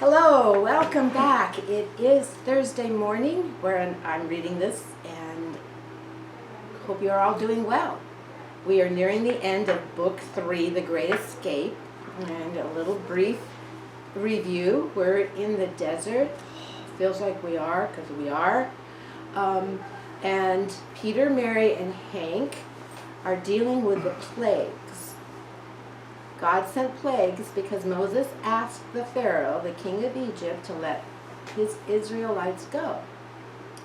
Hello, welcome back. It is Thursday morning where I'm reading this and hope you're all doing well. We are nearing the end of Book 3, The Great Escape, and a little brief review. We're in the desert. Feels like we are, because we are. And Peter, Mary, and Hank are dealing with the plagues. God sent plagues because Moses asked the Pharaoh, the king of Egypt, to let his Israelites go.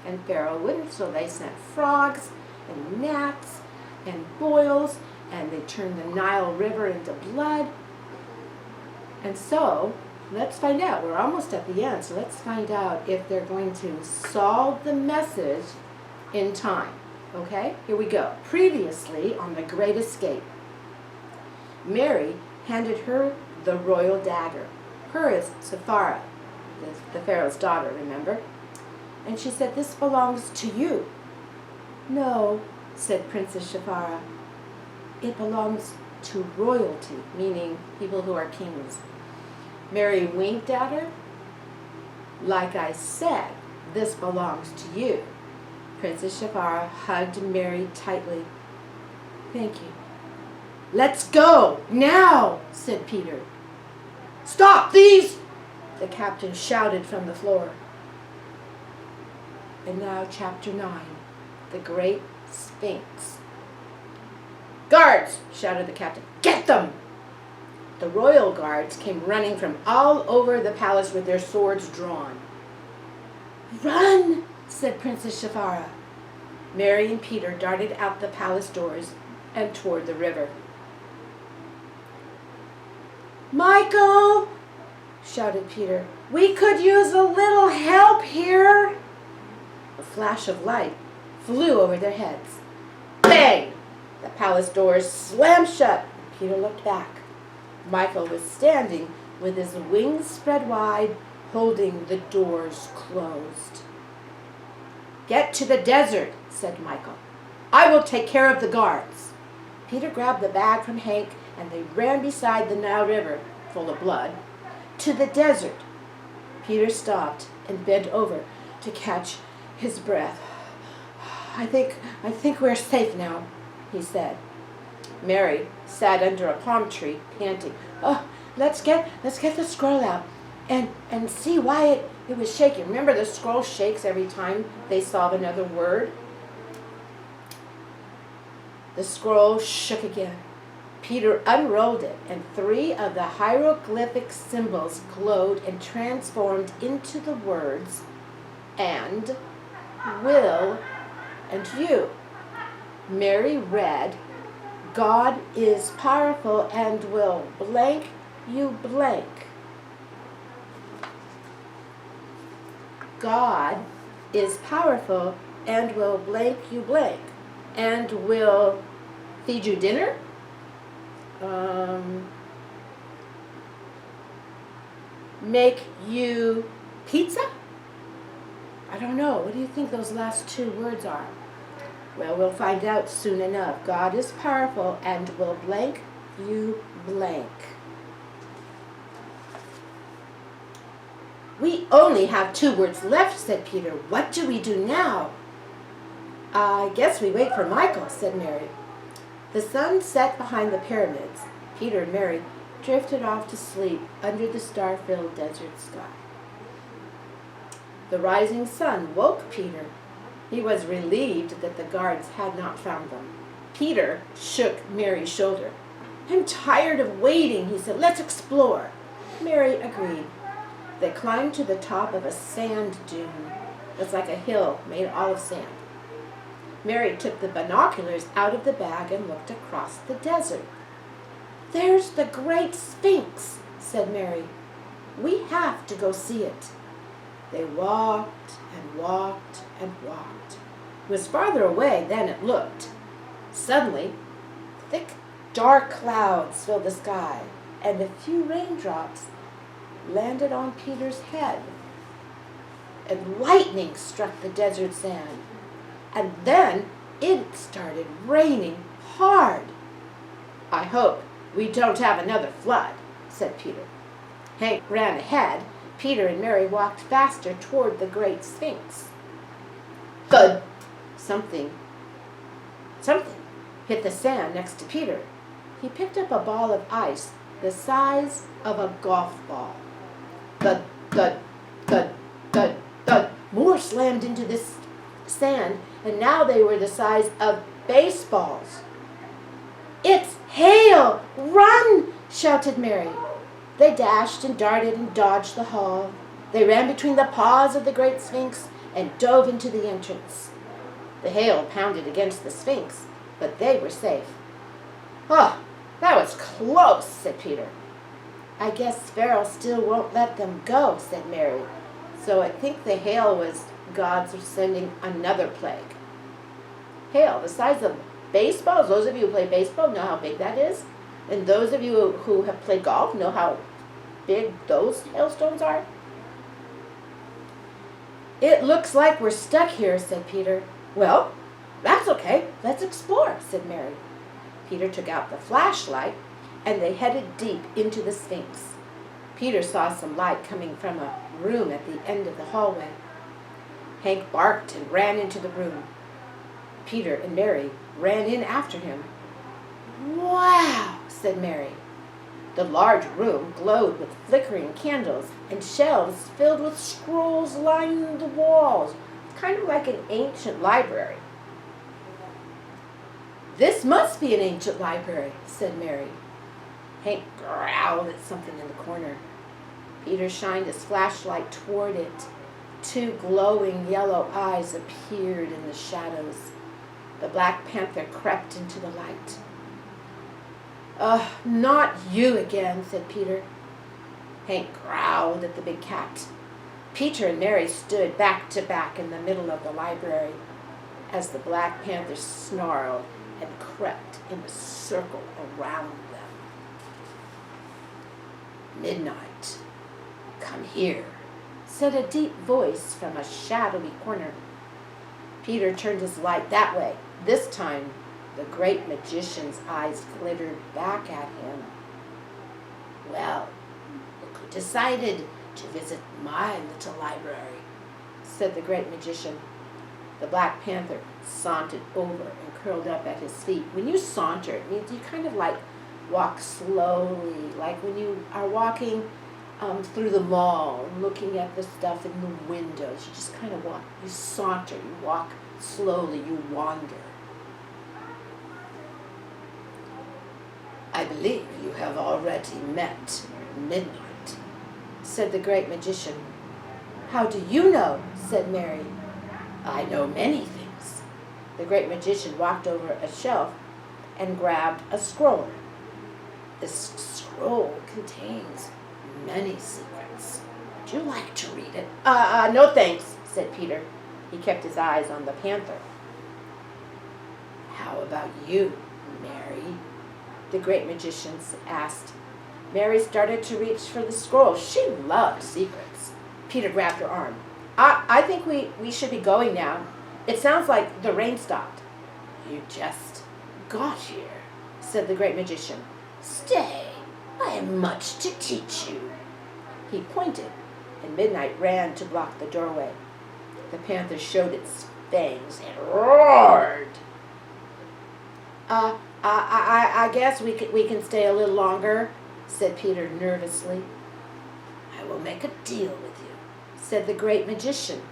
And Pharaoh wouldn't, so they sent frogs and gnats and boils, and they turned the Nile River into blood. And so, let's find out. We're almost at the end, so let's find out if they're going to solve the message in time. Okay, here we go. Previously on The Great Escape, Mary handed her the royal dagger. Her is Sapphira, the Pharaoh's daughter, remember? And she said, "This belongs to you." "No," said Princess Sapphira. "It belongs to royalty," meaning people who are kings. Mary winked at her. "Like I said, this belongs to you." Princess Sapphira hugged Mary tightly. "Thank you." "Let's go, now," said Peter. "Stop, thieves!" the captain shouted from the floor. And now chapter 9, The Great Sphinx. "Guards!" shouted the captain. "Get them!" The royal guards came running from all over the palace with their swords drawn. "Run!" said Princess Sapphira. Mary and Peter darted out the palace doors and toward the river. "Michael!" shouted Peter. "We could use a little help here." A flash of light flew over their heads. Bang! The palace doors slammed shut. Peter looked back. Michael was standing with his wings spread wide, holding the doors closed. "Get to the desert," said Michael. "I will take care of the guards." Peter grabbed the bag from Hank, and they ran beside the Nile River, full of blood, to the desert. Peter stopped and bent over to catch his breath. I think we're safe now," he said. Mary sat under a palm tree, panting. "Oh, let's get the scroll out and see why it was shaking." Remember, the scroll shakes every time they solve another word? The scroll shook again. Peter unrolled it, and 3 of the hieroglyphic symbols glowed and transformed into the words "and," "will," and "you." Mary read, "God is powerful and will blank you blank." God is powerful and will blank you blank, and will feed you dinner? Make you pizza? I don't know. What do you think those last 2 words are? Well, we'll find out soon enough. God is powerful and will blank you blank. "We only have 2 words left," said Peter. "What do we do now?" "I guess we wait for Michael," said Mary. The sun set behind the pyramids. Peter and Mary drifted off to sleep under the star-filled desert sky. The rising sun woke Peter. He was relieved that the guards had not found them. Peter shook Mary's shoulder. "I'm tired of waiting," he said. "Let's explore." Mary agreed. They climbed to the top of a sand dune. It's like a hill made all of sand. Mary took the binoculars out of the bag and looked across the desert. "There's the Great Sphinx," said Mary. "We have to go see it." They walked and walked and walked. It was farther away than it looked. Suddenly, thick, dark clouds filled the sky, and a few raindrops landed on Peter's head. And lightning struck the desert sand. And then it started raining hard. "I hope we don't have another flood," said Peter. Hank ran ahead Peter and Mary walked faster toward the great Sphinx. Thud! Something hit the sand next to Peter. He picked up a ball of ice the size of a golf ball. Thud, thud, thud, thud, thud. More slammed into this sand, and now they were the size of baseballs. "It's hail! Run!" shouted Mary. They dashed and darted and dodged the hail. They ran between the paws of the great Sphinx and dove into the entrance. The hail pounded against the Sphinx, but they were safe. "Oh, that was close," said Peter. "I guess Pharaoh still won't let them go," said Mary. So I think the hail was God's sending another plague. Hail, the size of baseballs. Those of you who play baseball know how big that is. And those of you who have played golf know how big those hailstones are. "It looks like we're stuck here," said Peter. "Well, that's okay. Let's explore," said Mary. Peter took out the flashlight, and they headed deep into the Sphinx. Peter saw some light coming from a room at the end of the hallway. Hank barked and ran into the room. Peter and Mary ran in after him. "Wow," said Mary. The large room glowed with flickering candles, and shelves filled with scrolls lined the walls, kind of like an ancient library. "This must be an ancient library," said Mary. Hank growled at something in the corner. Peter shined his flashlight toward it. Two glowing yellow eyes appeared in the shadows. The Black Panther crept into the light. Not you again," said Peter. Hank growled at the big cat. Peter and Mary stood back to back in the middle of the library as the Black Panther snarled and crept in a circle around them. "Midnight, come here," said a deep voice from a shadowy corner. Peter turned his light that way. This time, the great magician's eyes glittered back at him. "Well, look who decided to visit my little library," said the great magician. The Black Panther sauntered over and curled up at his feet. When you saunter, it means you kind of like walk slowly, like when you are walking through the mall and looking at the stuff in the windows. You just kind of walk, you saunter, you walk slowly, you wander. "I believe you have already met Midnight," said the great magician. "How do you know?" said Mary. "I know many things." The great magician walked over a shelf and grabbed a scroll. "This scroll contains many secrets. Would you like to read it?" No thanks," said Peter. He kept his eyes on the panther. "How about you, Mary?" the great magician asked. Mary started to reach for the scroll. She loved secrets. Peter grabbed her arm. I think we should be going now. It sounds like the rain stopped." "You just got here," said the great magician. "Stay. I have much to teach you." He pointed, and Midnight ran to block the doorway. The panther showed its fangs and roared. I guess we can stay a little longer," said Peter nervously. "I will make a deal with you," said the great magician.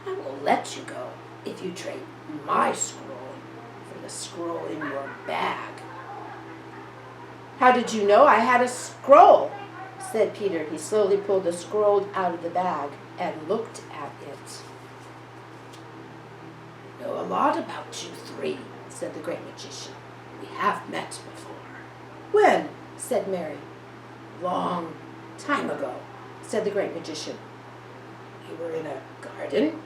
"I will let you go if you trade my scroll for the scroll in your bag." "How did you know I had a scroll?" said Peter. He slowly pulled the scroll out of the bag and looked at it. "I know a lot about you three," said the great magician. "We have met before." "When?" said Mary. "Long time ago," said the great magician. "You were in a garden."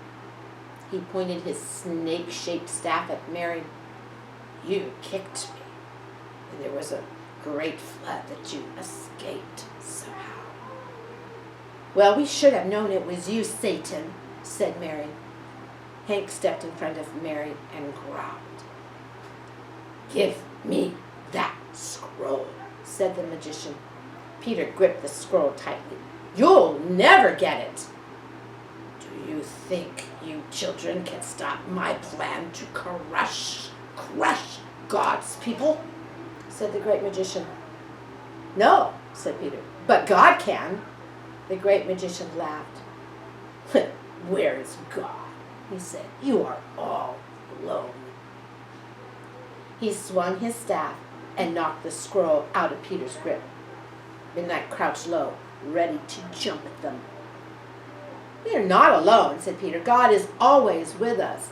He pointed his snake-shaped staff at Mary. "You kicked me, and there was a great flood that you escaped somehow." "Well, we should have known it was you, Satan," said Mary. Hank stepped in front of Mary and growled. "Give me that scroll," said the magician. Peter gripped the scroll tightly. You'll never get it. Do you think you children can stop my plan to crush God's people? Said the great magician. No, said Peter, but God can. The great magician laughed. Where is God? He said. You are all alone. He swung his staff and knocked the scroll out of Peter's grip. Midnight crouched low, ready to jump at them. We are not alone, said Peter. God is always with us.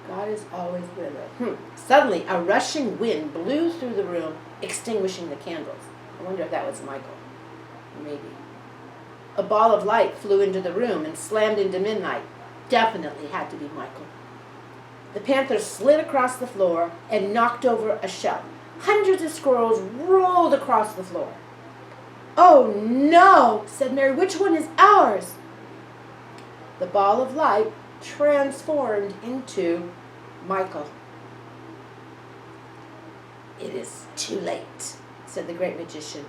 God is always with us. Suddenly, a rushing wind blew through the room, extinguishing the candles. I wonder if that was Michael. Maybe. A ball of light flew into the room and slammed into Midnight. Definitely had to be Michael. The panther slid across the floor and knocked over a shelf. Hundreds of squirrels rolled across the floor. Oh no, said Mary. Which one is ours? The ball of light transformed into Michael. It is too late, said the great magician.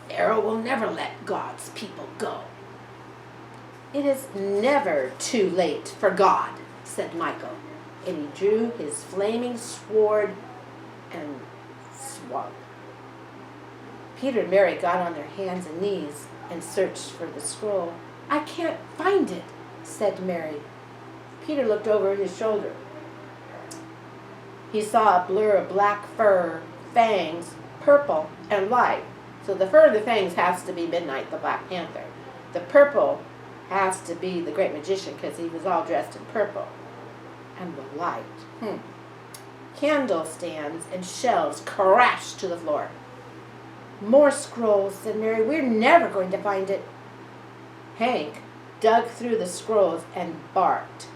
Pharaoh will never let God's people go. It is never too late for God, said Michael, and he drew his flaming sword and swung. Peter and Mary got on their hands and knees and searched for the scroll. I can't find it, said Mary. Peter looked over his shoulder. He saw a blur of black fur, fangs, purple, and light. So the fur of the fangs has to be Midnight, the Black Panther. The purple has to be the great magician because he was all dressed in purple. And the light. Candle stands and shelves crashed to the floor. More scrolls, said Mary. We're never going to find it. Hank dug through the scrolls and barked.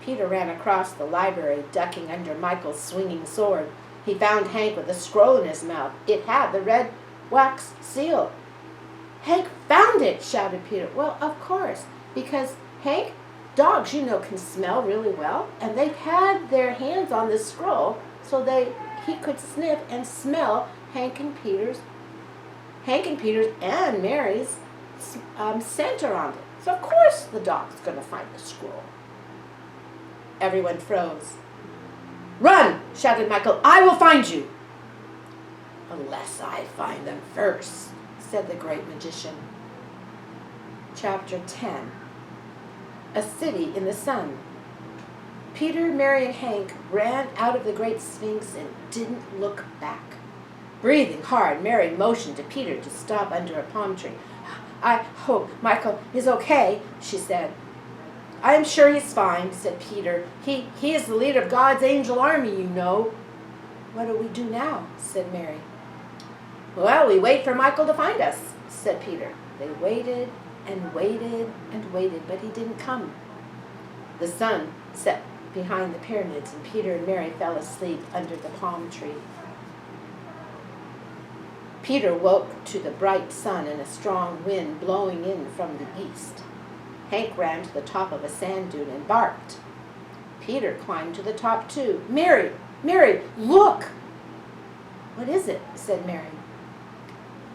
Peter ran across the library, ducking under Michael's swinging sword. He found Hank with a scroll in his mouth. It had the red wax seal. Hank found it, shouted Peter. Well, of course, because Hank, dogs, you know, can smell really well, and they had their hands on this scroll so he could sniff and smell Hank and Peter's and Mary's scent around it. So of course the dog's going to find the scroll. Everyone froze. Run, shouted Michael. I will find you. Unless I find them first, said the great magician. Chapter 10. A City in the Sun. Peter, Mary, and Hank ran out of the great Sphinx and didn't look back. Breathing hard, Mary motioned to Peter to stop under a palm tree. I hope Michael is okay, she said. I am sure he's fine, said Peter. He is the leader of God's angel army, you know. What do we do now? Said Mary. Well, we wait for Michael to find us, said Peter. They waited and waited and waited, but he didn't come. The sun set behind the pyramids, and Peter and Mary fell asleep under the palm tree. Peter woke to the bright sun and a strong wind blowing in from the east. Hank ran to the top of a sand dune and barked. Peter climbed to the top too. Mary, look! What is it? Said Mary.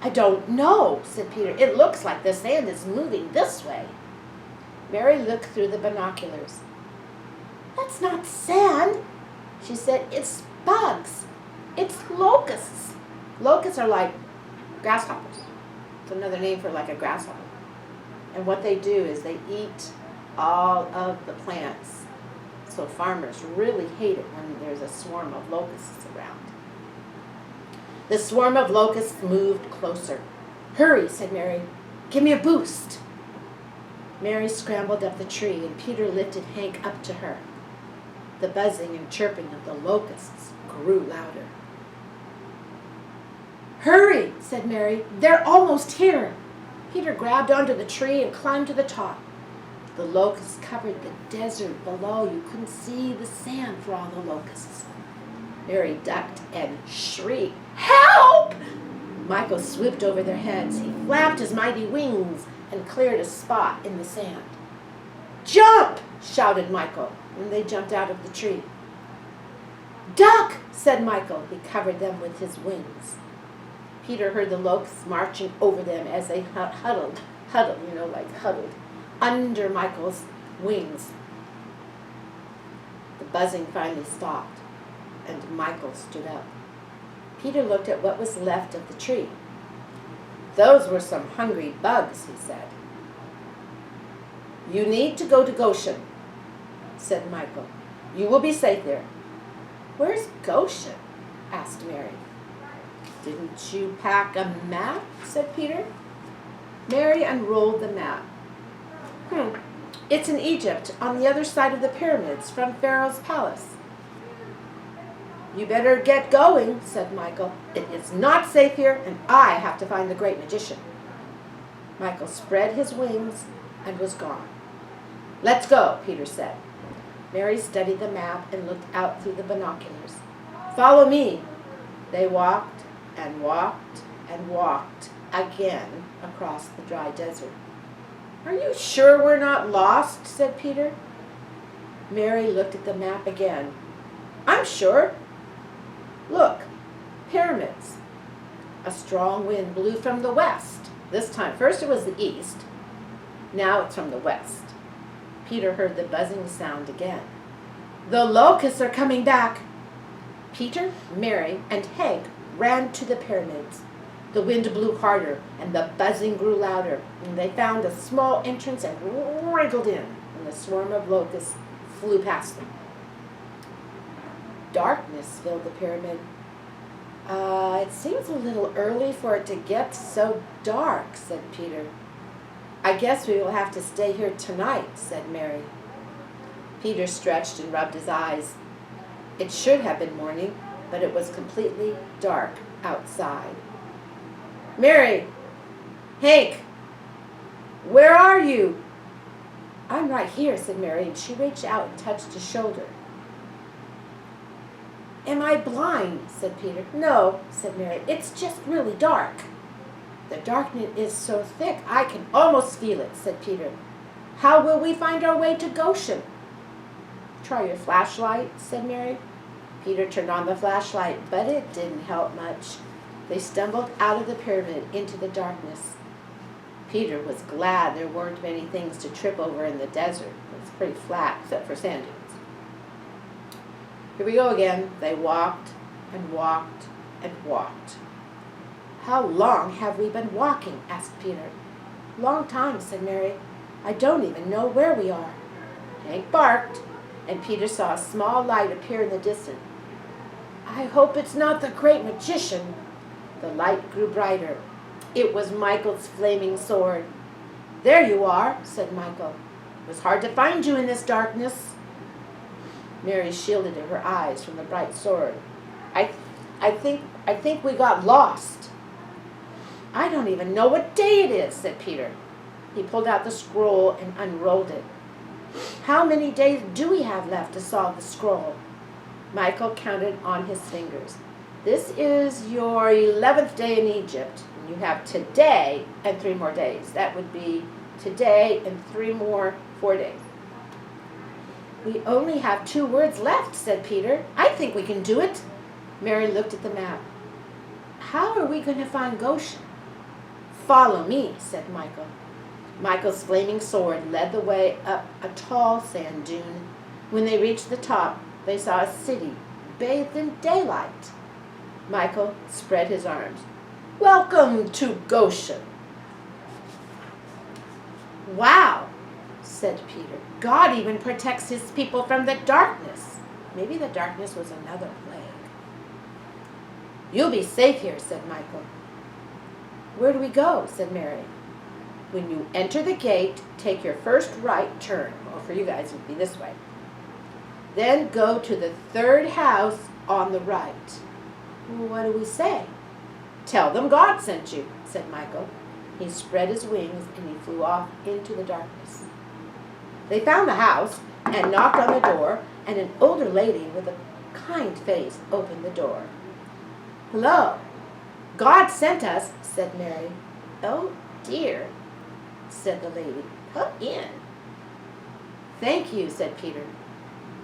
I don't know, said Peter. It looks like the sand is moving this way. Mary looked through the binoculars. That's not sand, she said. It's bugs. It's locusts. Locusts are like grasshoppers. It's another name for like a grasshopper. And what they do is they eat all of the plants. So farmers really hate it when there's a swarm of locusts around. The swarm of locusts moved closer. Hurry, said Mary. Give me a boost. Mary scrambled up the tree, and Peter lifted Hank up to her. The buzzing and chirping of the locusts grew louder. Hurry, said Mary. They're almost here. Peter grabbed onto the tree and climbed to the top. The locusts covered the desert below. You couldn't see the sand for all the locusts. Mary ducked and shrieked, Help! Michael swooped over their heads. He flapped his mighty wings and cleared a spot in the sand. Jump! Shouted Michael, and they jumped out of the tree. Duck! Said Michael. He covered them with his wings. Peter heard the locusts marching over them as they huddled huddled, like huddled, under Michael's wings. The buzzing finally stopped, and Michael stood up. Peter looked at what was left of the tree. "Those were some hungry bugs," he said. "You need to go to Goshen," said Michael. "You will be safe there." "Where's Goshen?" asked Mary. "Didn't you pack a map?" said Peter. Mary unrolled the map. It's in Egypt, on the other side of the pyramids, from Pharaoh's palace." "You better get going," said Michael. "It is not safe here, and I have to find the great magician." Michael spread his wings and was gone. "Let's go," Peter said. Mary studied the map and looked out through the binoculars. "Follow me." They walked and walked and walked again across the dry desert. "Are you sure we're not lost?" said Peter. Mary looked at the map again. "I'm sure. Look, pyramids." A strong wind blew from the west. This time, first it was the east. Now it's from the west. Peter heard the buzzing sound again. "The locusts are coming back." Peter, Mary, and Hank ran to the pyramids. The wind blew harder, and the buzzing grew louder, and they found a small entrance and wriggled in, and the swarm of locusts flew past them. Darkness filled the pyramid. It seems a little early for it to get so dark," said Peter. "I guess we will have to stay here tonight," said Mary. Peter stretched and rubbed his eyes. It should have been morning, but it was completely dark outside. "Mary! Hank! Where are you?" "I'm right here," said Mary, and she reached out and touched his shoulder. "Am I blind?" said Peter. "No," said Mary. "It's just really dark." "The darkness is so thick I can almost feel it," said Peter. "How will we find our way to Goshen?" "Try your flashlight," said Mary. Peter turned on the flashlight, but it didn't help much. They stumbled out of the pyramid into the darkness. Peter was glad there weren't many things to trip over in the desert. It was pretty flat, except for sand dunes. Here we go again. They walked and walked and walked. "How long have we been walking?" asked Peter. "Long time," said Mary. "I don't even know where we are." Hank barked, and Peter saw a small light appear in the distance. "I hope it's not the great magician." The light grew brighter. It was Michael's flaming sword. "There you are," said Michael. "It was hard to find you in this darkness." Mary shielded her eyes from the bright sword. I think we got lost." "I don't even know what day it is," said Peter. He pulled out the scroll and unrolled it. "How many days do we have left to solve the scroll?" Michael counted on his fingers. "This is your 11th day in Egypt. And you have today and 3 more days. That would be today and 3 more, 4 days." "We only have 2 words left," said Peter. "I think we can do it." Mary looked at the map. "How are we going to find Goshen?" "Follow me," said Michael. Michael's flaming sword led the way up a tall sand dune. When they reached the top, they saw a city bathed in daylight. Michael spread his arms. "Welcome to Goshen." "Wow," said Peter. "God even protects his people from the darkness." Maybe the darkness was another plague. "You'll be safe here," said Michael. "Where do we go?" said Mary. "When you enter the gate, take your first right turn." Well, for you guys, it would be this way. "Then go to the 3rd house on the right." "Well, what do we say?" "Tell them God sent you," said Michael. He spread his wings and he flew off into the darkness. They found the house and knocked on the door, and an older lady with a kind face opened the door. "Hello. God sent us," said Mary. "Oh, dear," said the lady. "Come in." "Thank you," said Peter.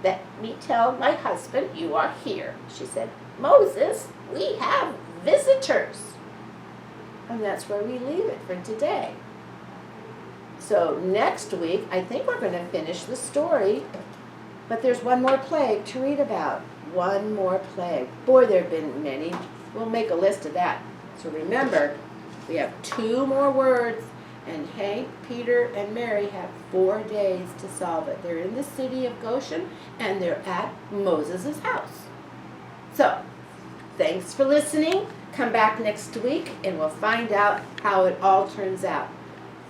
"Let me tell my husband you are here," she said. "Moses, we have visitors." And that's where we leave it for today. So next week, I think we're going to finish the story, but there's one more plague to read about. One more plague. Boy, there have been many. We'll make a list of that. So remember, we have 2 more words, and Hank, Peter, and Mary have 4 days to solve it. They're in the city of Goshen, and they're at Moses' house. So, thanks for listening. Come back next week, and we'll find out how it all turns out.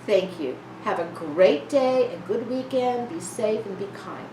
Thank you. Have a great day, a good weekend. Be safe and be kind.